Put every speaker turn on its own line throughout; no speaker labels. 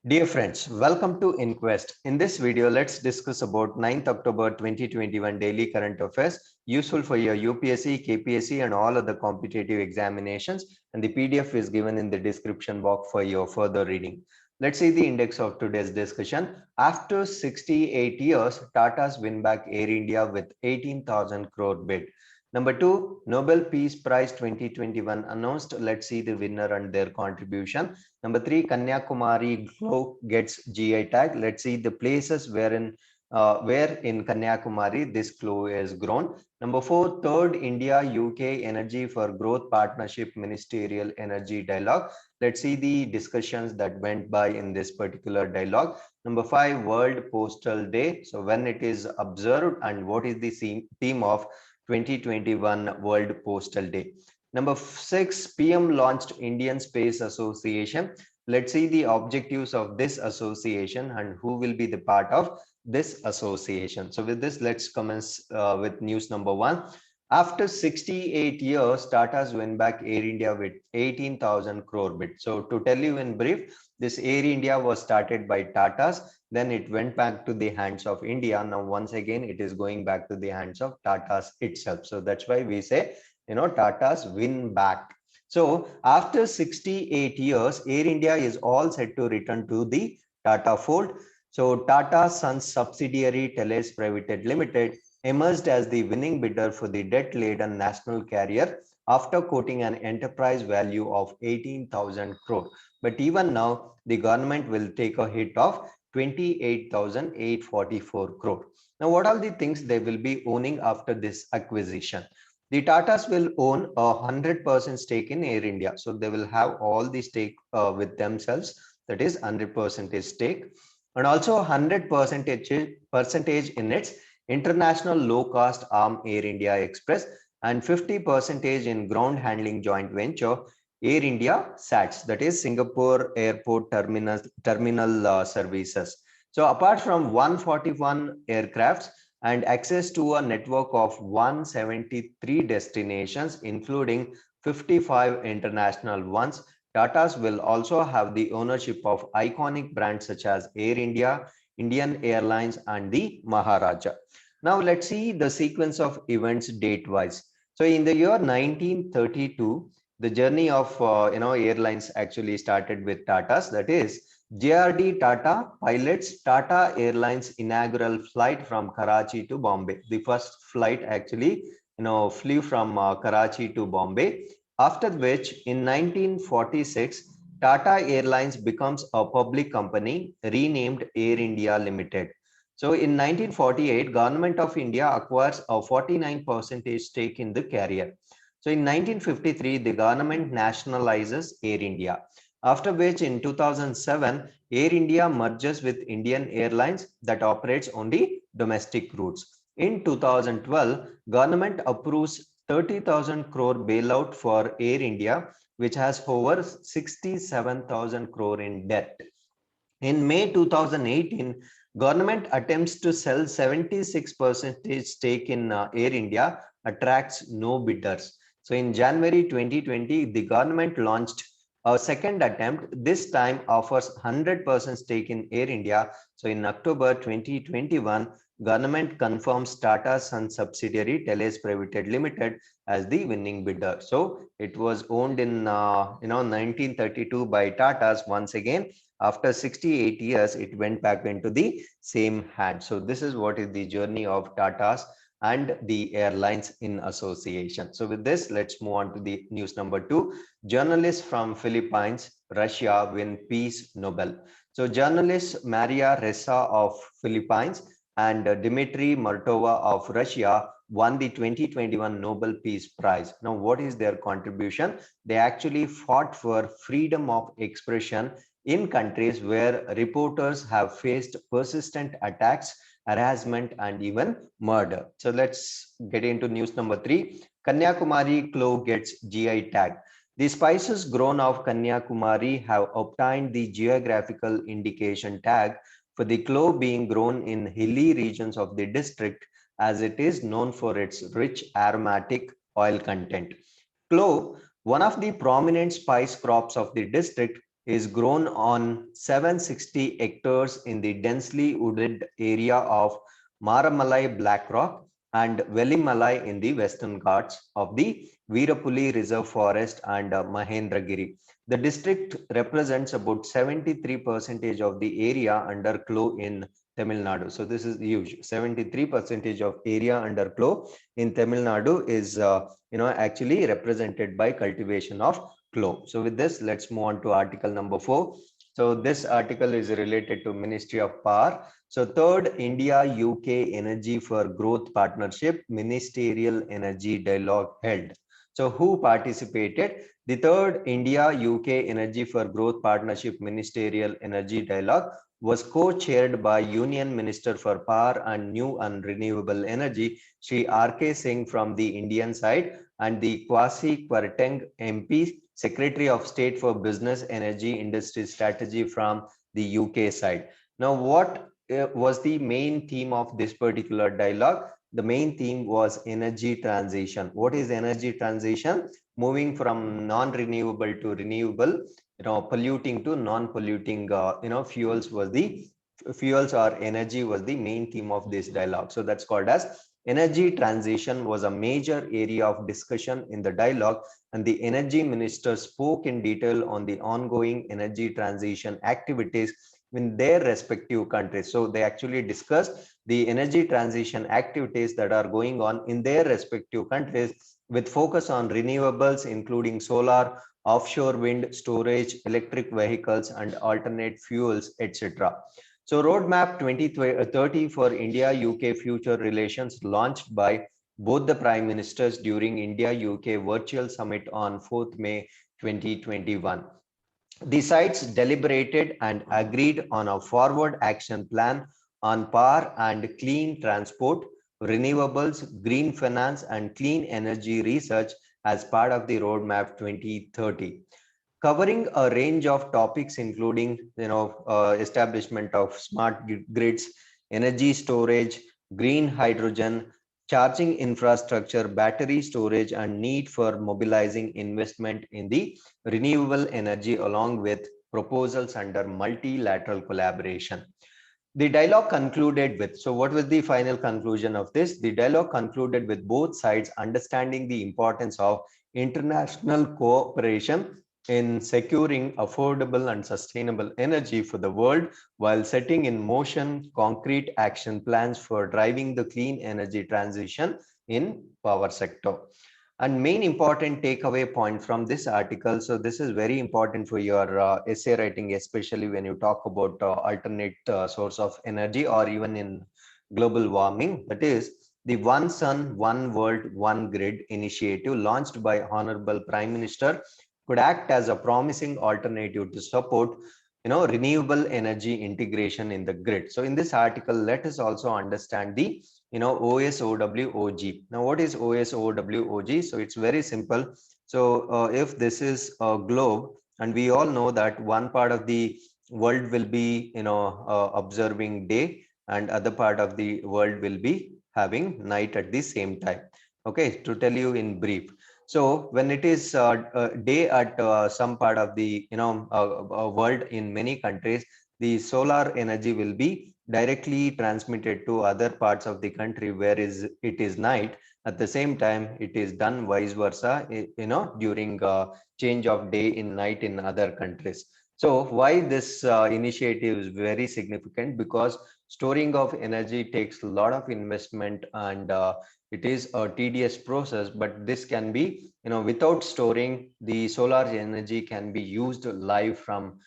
Dear friends, welcome to InQUEST. In this video, let's discuss about 9th October 2021 daily current affairs, useful for your UPSC, KPSC and all other competitive examinations. And the PDF is given in the description box for your further reading. Let's see the index of today's discussion. After 68 years, Tatas win back Air India with 18,000 crore bid. Number two, Nobel Peace Prize 2021 announced. Let's see the winner and their contribution. Number three, Kanniyakumari clove gets GI tag. Let's see the places where in Kanniyakumari this clove is grown. Number four, third India UK Energy for Growth Partnership Ministerial Energy Dialogue. Let's see the discussions that went by in this particular dialogue. Number five, World Postal Day. So when it is observed and what is the theme of 2021 World Postal Day. Number six, PM launched Indian Space Association. Let's see the objectives of this association and who will be the part of this association. So with this, let's commence with news number one. After 68 years, Tata's win back Air India with 18,000 crore bid. So to tell you in brief, this Air India was started by Tata's, then it went back to the hands of India. Now, once again, it is going back to the hands of Tata's itself. So that's why we say, Tata's win back. So after 68 years, Air India is all set to return to the Tata fold. So Tata Sons subsidiary Tatas Private Limited emerged as the winning bidder for the debt-laden national carrier after quoting an enterprise value of 18,000 crore. But even now, the government will take a hit of 28,844 crore. Now, what are the things they will be owning after this acquisition? The Tatas will own a 100% stake in Air India. So they will have all the stake with themselves. That is 100% stake. And also 100% in its international low-cost arm Air India Express and 50% in ground handling joint venture Air India SATS, that is Singapore Airport Terminal Services. So apart from 141 aircrafts and access to a network of 173 destinations, including 55 international ones, Tatas will also have the ownership of iconic brands such as Air India, Indian Airlines, and the Maharaja. Now let's see the sequence of events date-wise. So in the year 1932, the journey of airlines actually started with Tatas. That is, JRD Tata pilots Tata Airlines inaugural flight from Karachi to Bombay. The first flight actually flew from Karachi to Bombay. After which, in 1946, Tata Airlines becomes a public company renamed Air India Limited. So in 1948, Government of India acquires a 49% stake in the carrier. So in 1953, the government nationalizes Air India. After which, in 2007, Air India merges with Indian Airlines that operates only domestic routes. In 2012, government approves 30,000 crore bailout for Air India, which has over 67,000 crore in debt. In May 2018, government attempts to sell 76% stake in Air India, attracts no bidders. So in January 2020, the government launched a second attempt, this time offers 100% stake in Air India. So in October 2021, government confirms Tata Sons subsidiary Tatas Private Limited as the winning bidder. So it was owned in 1932 by Tatas. Once again, after 68 years, it went back into the same hand. So this is what is the journey of Tatas and the airlines in association. So with this, let's move on to the news number two. Journalists from Philippines, Russia win Peace Nobel. So journalists Maria Ressa of Philippines and Dmitry Martova of Russia won the 2021 Nobel Peace Prize. Now, what is their contribution? They actually fought for freedom of expression in countries where reporters have faced persistent attacks, harassment, and even murder. So let's get into news number three. Kanniyakumari clove gets GI tag. The spices grown of Kanniyakumari have obtained the geographical indication tag for the clove being grown in hilly regions of the district, as it is known for its rich aromatic oil content. Clove, one of the prominent spice crops of the district, is grown on 760 hectares in the densely wooded area of Maramalai Black Rock and Velimalai in the Western Ghats of the Veerapuli Reserve Forest and Mahendragiri. The district represents about 73% of the area under clove in Tamil Nadu. So this is huge. 73% of area under clove in Tamil Nadu is actually represented by cultivation of clove. So with this, let's move on to article number 4. So this article is related to Ministry of Power. So third India UK Energy for Growth Partnership Ministerial Energy Dialogue held. So who participated? The third India UK Energy for Growth Partnership Ministerial Energy Dialogue was co-chaired by Union Minister for Power and New and Renewable Energy, Shri R.K. Singh from the Indian side, and the Kwasi Kwarteng MP, Secretary of State for Business, Energy, Industry Strategy from the UK side. Now, what was the main theme of this particular dialogue? The main theme was energy transition. What is energy transition? Moving from non-renewable to renewable, polluting to non-polluting, fuels or energy was the main theme of this dialogue. So that's called as energy transition was a major area of discussion in the dialogue, and the energy minister spoke in detail on the ongoing energy transition activities in their respective countries. So they actually discussed the energy transition activities that are going on in their respective countries with focus on renewables, including solar, offshore wind, storage, electric vehicles, and alternate fuels, etc. So Roadmap 2030 for India-UK future relations launched by both the Prime Ministers during India-UK virtual summit on 4th May 2021. The sides deliberated and agreed on a forward action plan on power and clean transport, renewables, green finance, and clean energy research as part of the Roadmap 2030, covering a range of topics including establishment of smart grids, energy storage, green hydrogen, charging infrastructure, battery storage, and need for mobilizing investment in the renewable energy along with proposals under multilateral collaboration. The dialogue concluded with, so what was the final conclusion of this? The dialogue concluded with both sides understanding the importance of international cooperation in securing affordable and sustainable energy for the world while setting in motion concrete action plans for driving the clean energy transition in power sector. And main important takeaway point from this article, so this is very important for your essay writing, especially when you talk about alternate source of energy or even in global warming, that is the One Sun, One World, One Grid initiative launched by Honorable Prime Minister could act as a promising alternative to support renewable energy integration in the grid. So in this article, let us also understand the OSOWOG. Now, what is OSOWOG? So it's very simple. So if this is a globe, and we all know that one part of the world will be observing day, and other part of the world will be having night at the same time. Okay, to tell you in brief. So when it is day at some part of the world in many countries, the solar energy will be directly transmitted to other parts of the country where it is night. At the same time, it is done vice versa, during change of day in night in other countries. So why this initiative is very significant? Because storing of energy takes a lot of investment, and it is a tedious process, but this can be, without storing, the solar energy can be used live from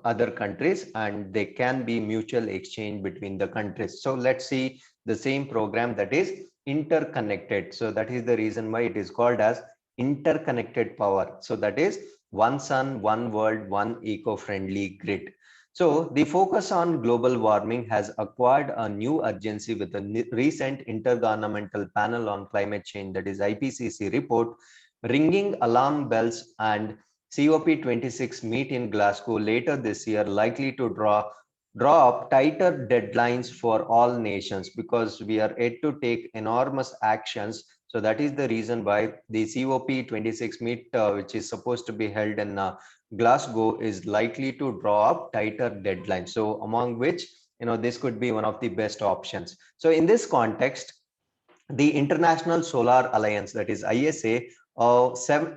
other countries, and they can be mutual exchange between the countries. So let's see the same program, that is interconnected. So that is the reason why it is called as interconnected power. So that is one sun, one world, one eco-friendly grid. So the focus on global warming has acquired a new urgency with a recent Intergovernmental Panel on Climate Change, that is IPCC report, ringing alarm bells, and COP26 meet in Glasgow later this year, likely to draw up tighter deadlines for all nations, because we are yet to take enormous actions. So that is the reason why the COP26 meet, which is supposed to be held in Glasgow is likely to draw up tighter deadlines. So among which, this could be one of the best options. So in this context, the International Solar Alliance, that is ISA,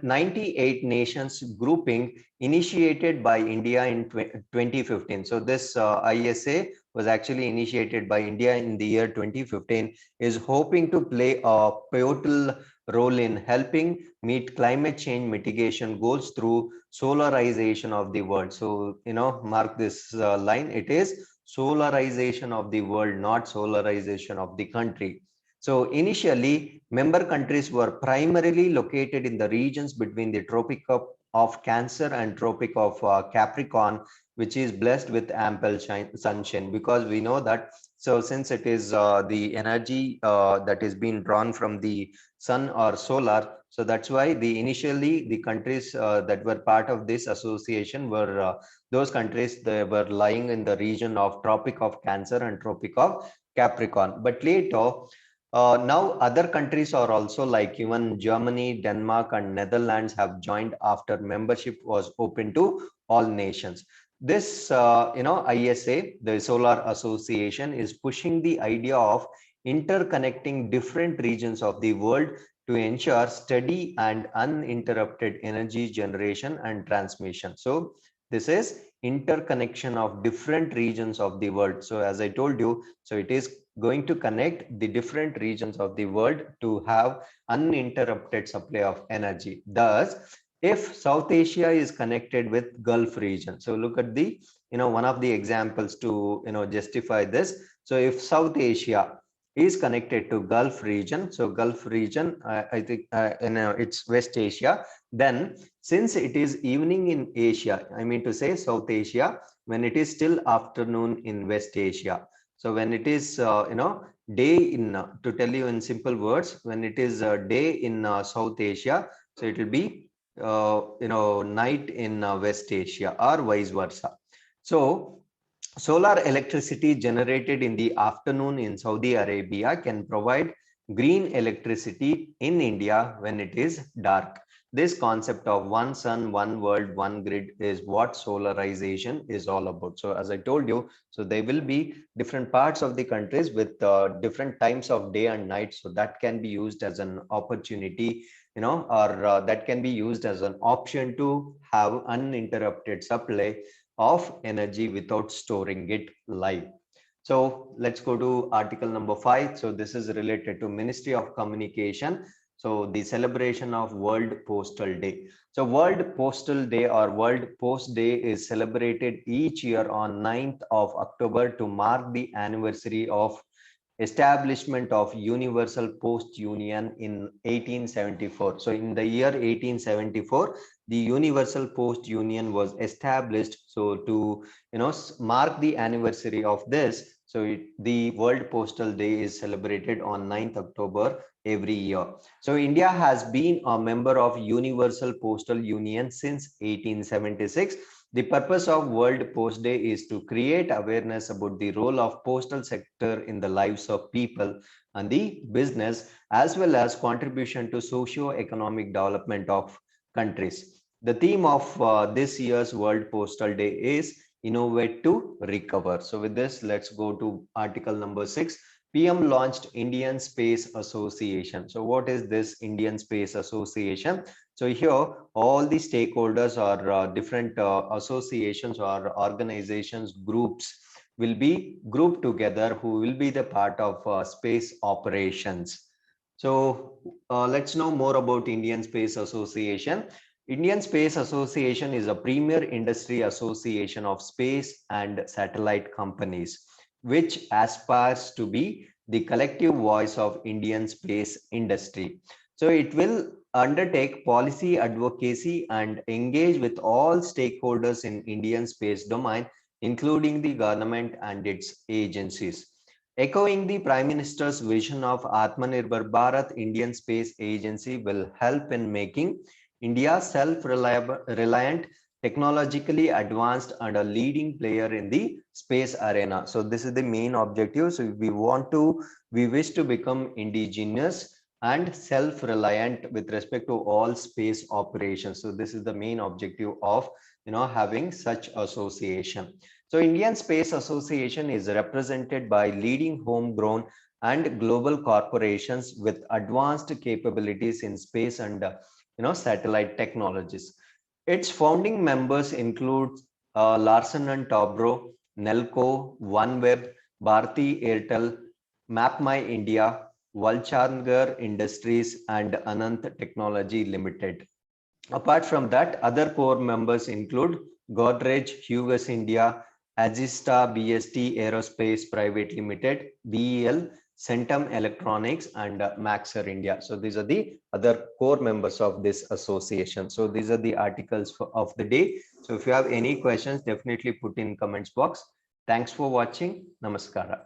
98 nations grouping initiated by India in 2015. So this ISA was actually initiated by India in the year 2015, is hoping to play a pivotal role in helping meet climate change mitigation goals through solarization of the world. So, mark this line, it is solarization of the world, not solarization of the country. So initially, member countries were primarily located in the regions between the Tropic of Cancer and Tropic of Capricorn, which is blessed with ample sunshine, because we know that. So since it is the energy that is being drawn from the sun or solar, so that's why initially the countries that were part of this association were those countries, they were lying in the region of Tropic of Cancer and Tropic of Capricorn. But later, now other countries are also, like even Germany, Denmark, and Netherlands have joined after membership was open to all nations. This, ISA, the Solar Association, is pushing the idea of interconnecting different regions of the world to ensure steady and uninterrupted energy generation and transmission. So this is interconnection of different regions of the world. So as I told you, so it is going to connect the different regions of the world to have uninterrupted supply of energy. Thus, if South Asia is connected with Gulf region, so look at the, one of the examples to, justify this. So if South Asia is connected to Gulf region, so Gulf region, I think, it's West Asia, then since it is evening in Asia, I mean to say South Asia, when it is still afternoon in West Asia. So when it is, day in, to tell you in simple words, when it is a day in South Asia, so it will be, night in West Asia, or vice versa. So solar electricity generated in the afternoon in Saudi Arabia can provide green electricity in India when it is dark. This concept of one sun, one world, one grid is what solarization is all about. So as I told you, so there will be different parts of the countries with different times of day and night. So that can be used as an opportunity, or that can be used as an option to have uninterrupted supply of energy without storing it live. So let's go to article number 5. So this is related to Ministry of Communication. So the celebration of World Postal Day. So World Postal Day or World Post Day is celebrated each year on 9th of October to mark the anniversary of establishment of Universal Post Union in 1874. So in the year 1874, the Universal Post Union was established. So to, mark the anniversary of this, so the World Postal Day is celebrated on 9th October every year. So India has been a member of Universal Postal Union since 1876. The purpose of World Post Day is to create awareness about the role of postal sector in the lives of people and the business, as well as contribution to socio-economic development of countries. The theme of this year's World Postal Day is Innovate to Recover. So with this, let's go to article number 6. PM launched Indian Space Association. So what is this Indian Space Association? So here, all the stakeholders or different associations or organizations, groups will be grouped together who will be the part of space operations. So let's know more about Indian Space Association. Indian Space Association is a premier industry association of space and satellite companies, which aspires to be the collective voice of Indian space industry. So it will undertake policy advocacy and engage with all stakeholders in Indian space domain, including the government and its agencies. Echoing the Prime Minister's vision of Atmanirbhar Bharat, Indian Space Agency will help in making India self-reliant, technologically advanced, and a leading player in the space arena. So this is the main objective. So we wish to become indigenous and self-reliant with respect to all space operations. So this is the main objective of having such association. So Indian Space Association is represented by leading homegrown and global corporations with advanced capabilities in space and satellite technologies. Its founding members include Larsen and Toubro, Nelco, OneWeb, Bharti Airtel, MapMy India, Valchandgar Industries, and Anant Technology Limited. Apart from that, other core members include Godrej, Hughes India, Agista BST Aerospace Private Limited, BEL, Centum Electronics, and Maxer India. So these are the other core members of this association. So these are the articles of the day. So if you have any questions, definitely put in comments box. Thanks for watching. Namaskara.